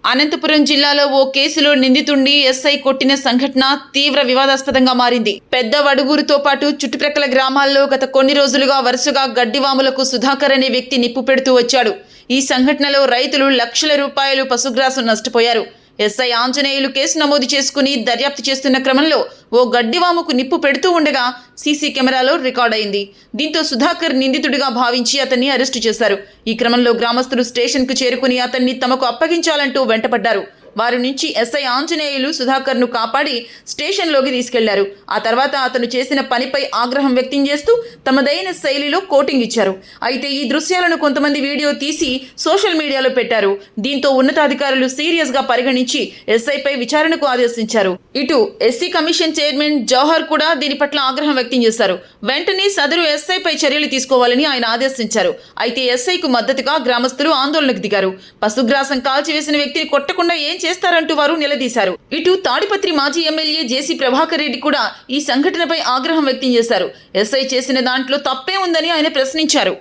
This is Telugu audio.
అనంతపురం జిల్లాలో ఓ కేసులో నిందితుడిని ఎస్ఐ కొట్టిన సంఘటన తీవ్ర వివాదాస్పదంగా మారింది. పెద్ద వడుగూరుతో పాటు చుట్టుప్రక్కల గ్రామాల్లో గత కొన్ని రోజులుగా వరుసగా గడ్డివాములకు సుధాకర్ అనే వ్యక్తి నిప్పు పెడుతూ వచ్చాడు. ఈ సంఘటనలో రైతులు లక్షల రూపాయలు పశుగ్రాసం నష్టపోయారు. ఎస్ఐ ఆంజనేయులు కేసు నమోదు చేసుకుని దర్యాప్తు చేస్తున్న క్రమంలో ఓ గడ్డివాముకు నిప్పు పెడుతూ ఉండగా సీసీ కెమెరాలో రికార్డైంది. దీంతో సుధాకర్ నిందితుడిగా భావించి అతన్ని అరెస్టు చేశారు. ఈ క్రమంలో గ్రామస్తులు స్టేషన్కు చేరుకుని అతన్ని తమకు అప్పగించాలంటూ వెంటపడ్డారు. వారి నుంచి ఎస్ఐ ఆంజనేయులు సుధాకర్ను కాపాడి స్టేషన్లోకి తీసుకెళ్లారు. ఆ తర్వాత అతను చేసిన పనిపై ఆగ్రహం వ్యక్తం చేస్తూ తమదైన శైలిలో కోటింగ్ ఇచ్చారు. అయితే ఈ దృశ్యాలను కొంతమంది వీడియో తీసి సోషల్ మీడియాలో పెట్టారు. దీంతో ఉన్నతాధికారులు సీరియస్గా పరిగణించి ఎస్ఐపై విచారణకు ఆదేశించారు. ఇటు ఎస్సీ కమిషన్ చైర్మన్ జవహర్ కూడా దీని పట్ల ఆగ్రహం వ్యక్తం చేశారు. వెంటనే సదరు ఎస్ఐపై చర్యలు తీసుకోవాలని ఆయన ఆదేశించారు. అయితే ఎస్ఐకు మద్దతుగా గ్రామస్తులు ఆందోళనకు దిగారు. పశుగ్రాసం కాల్చివేసిన వ్యక్తిని కొట్టకుండా ఏం చేస్తారంటూ వారు నిలదీశారు. ఇటు తాడిపత్రి మాజీ ఎమ్మెల్యే జేసీ ప్రభాకర్ రెడ్డి కూడా ఈ సంఘటనపై ఆగ్రహం వ్యక్తం చేశారు. ఎస్ఐ చేసిన దాంట్లో తప్పే ఉందని ఆయన ప్రశ్నించారు.